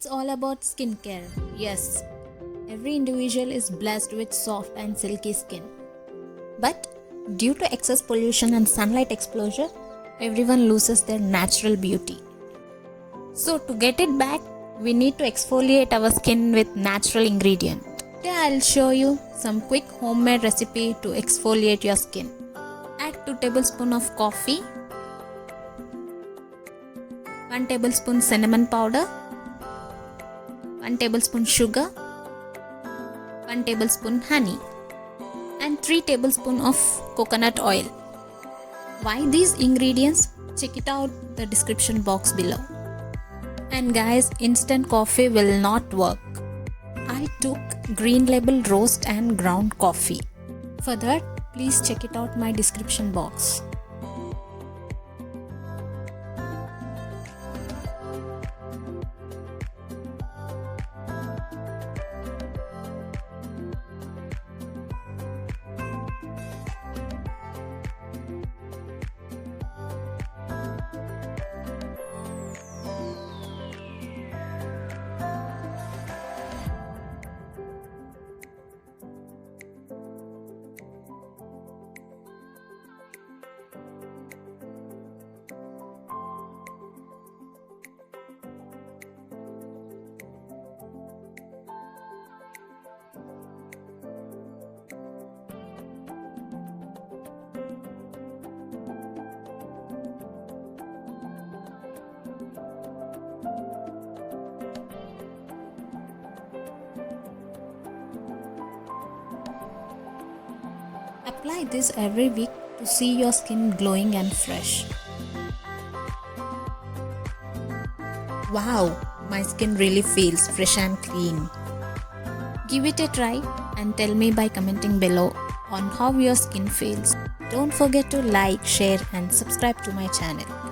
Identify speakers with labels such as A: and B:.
A: It's all about skincare. Yes, every individual is blessed with soft and silky skin. But due to excess pollution and sunlight exposure, everyone loses their natural beauty. So to get it back, we need to exfoliate our skin with natural ingredient. Today I'll show you some quick homemade recipe to exfoliate your skin. Add 2 tablespoons of coffee, 1 tablespoon cinnamon powder, 1 tablespoon sugar, 1 tablespoon honey, and 3 tablespoons of coconut oil. Why these ingredients? Check it out the description box below. And guys, instant coffee will not work. I took green label roast and ground coffee. For that, please check it out my description box. Apply this every week to see your skin glowing and fresh. Wow, my skin really feels fresh and clean. Give it a try and tell me by commenting below on how your skin feels. Don't forget to like, share and subscribe to my channel.